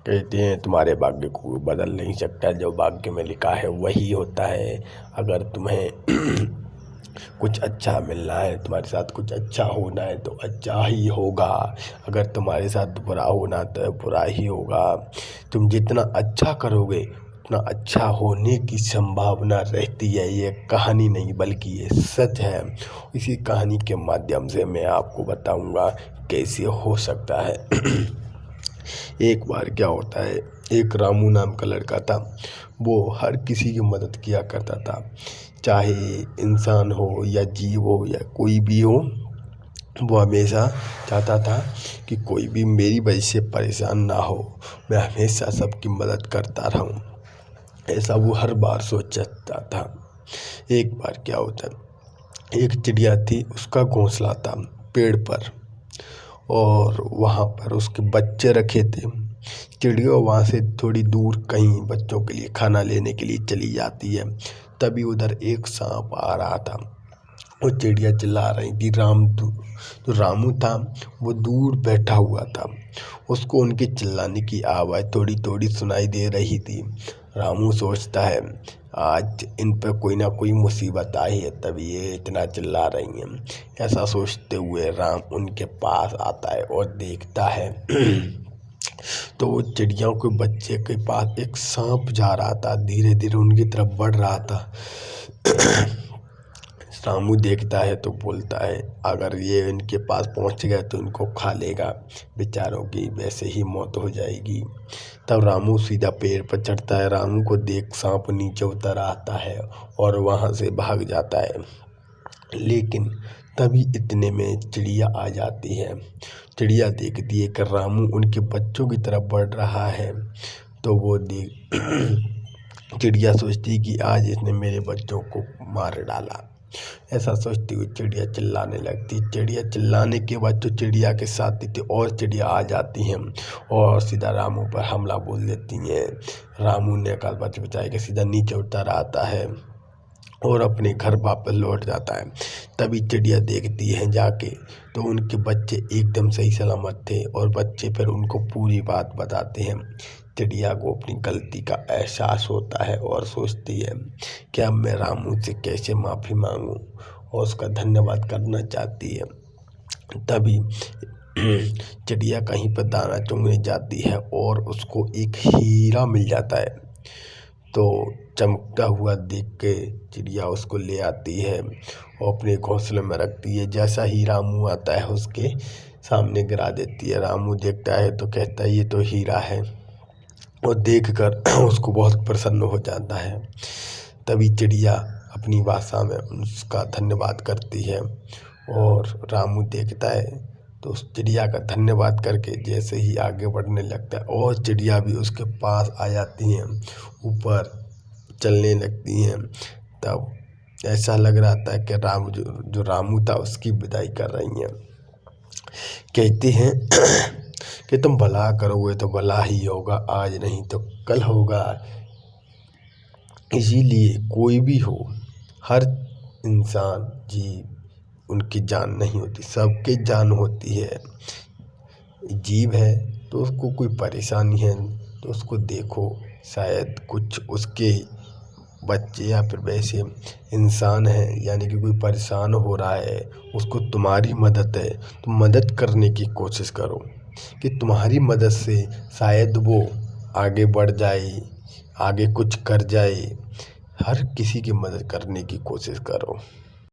कहते हैं तुम्हारे भाग्य को कोई बदल नहीं सकता, जो भाग्य में लिखा है वही होता है। अगर तुम्हें कुछ अच्छा मिलना है, तुम्हारे साथ कुछ अच्छा होना है तो अच्छा ही होगा। अगर तुम्हारे साथ बुरा होना तो बुरा ही होगा। तुम जितना अच्छा करोगे उतना अच्छा होने की संभावना रहती है। ये कहानी नहीं बल्कि ये सच है। इसी कहानी के माध्यम से मैं आपको बताऊंगा कैसे हो सकता है। एक बार क्या होता है, एक रामू नाम का लड़का था। वो हर किसी की मदद किया करता था, चाहे इंसान हो या जीव हो या कोई भी हो। वो हमेशा चाहता था कि कोई भी मेरी वजह से परेशान ना हो, मैं हमेशा सबकी मदद करता रहूं। ऐसा वो हर बार सोचता था। एक बार क्या होता है, एक चिड़िया थी, उसका घोंसला था पेड़ पर और वहाँ पर उसके बच्चे रखे थे। चिड़िया वहाँ से थोड़ी दूर कहीं बच्चों के लिए खाना लेने के लिए चली जाती है। तभी उधर एक सांप आ रहा था। वो चिड़िया चिल्ला रही थी, जो रामू था वो दूर बैठा हुआ था। उसको उनके चिल्लाने की आवाज़ थोड़ी थोड़ी सुनाई दे रही थी। रामू सोचता है आज इन पर कोई ना कोई मुसीबत आई है तभी ये इतना चिल्ला रही हैं। ऐसा सोचते हुए राम उनके पास आता है और देखता है तो वो चिड़ियों के बच्चे के पास एक सांप जा रहा था, धीरे धीरे उनकी तरफ बढ़ रहा था। रामू देखता है तो बोलता है अगर ये इनके पास पहुंच गए तो इनको खा लेगा, बेचारों की वैसे ही मौत हो जाएगी। तब रामू सीधा पेड़ पर चढ़ता है। रामू को देख सांप नीचे उतर आता है और वहां से भाग जाता है। लेकिन तभी इतने में चिड़िया आ जाती है। चिड़िया देखती है कि रामू उनके बच्चों की तरफ बढ़ रहा है तो वो चिड़िया सोचती कि आज इसने मेरे बच्चों को मार डाला। ऐसा सोचती हुई चिड़िया चिल्लाने लगती। चिड़िया चिल्लाने के बाद जो चिड़िया के साथ थी और चिड़िया आ जाती हैं और सीधा रामू पर हमला बोल देती हैं। रामू ने काल बच बचाए के सीधा नीचे उतर आता है और अपने घर वापस लौट जाता है। तभी चिड़िया देखती है जाके तो उनके बच्चे एकदम सही सलामत थे और बच्चे फिर उनको पूरी बात बताते हैं। चिड़िया को अपनी गलती का एहसास होता है और सोचती है कि अब मैं रामू से कैसे माफ़ी मांगूं और उसका धन्यवाद करना चाहती है। तभी चिड़िया कहीं पर दाना चुगने जाती है और उसको एक हीरा मिल जाता है। तो चमकता हुआ देख के चिड़िया उसको ले आती है और अपने घोंसले में रखती है। जैसा ही रामू आता है उसके सामने गिरा देती है। रामू देखता है तो कहता है ये तो हीरा है और देखकर उसको बहुत प्रसन्न हो जाता है। तभी चिड़िया अपनी भाषा में उसका धन्यवाद करती है और रामू देखता है तो उस चिड़िया का धन्यवाद करके जैसे ही आगे बढ़ने लगता है और चिड़िया भी उसके पास आ जाती हैं, ऊपर चलने लगती हैं। तब ऐसा लग रहा था कि जो रामू था उसकी विदाई कर रही हैं। कहते हैं कि तुम भला करोगे तो भला ही होगा, आज नहीं तो कल होगा। इसीलिए कोई भी हो, हर इंसान जीव उनकी जान नहीं होती, सबके जान होती है। जीव है तो उसको कोई परेशानी है तो उसको देखो, शायद कुछ उसके बच्चे या फिर वैसे इंसान हैं यानी कि कोई परेशान हो रहा है, उसको तुम्हारी मदद है तो मदद करने की कोशिश करो कि तुम्हारी मदद से शायद वो आगे बढ़ जाए, आगे कुछ कर जाए। हर किसी की मदद करने की कोशिश करो।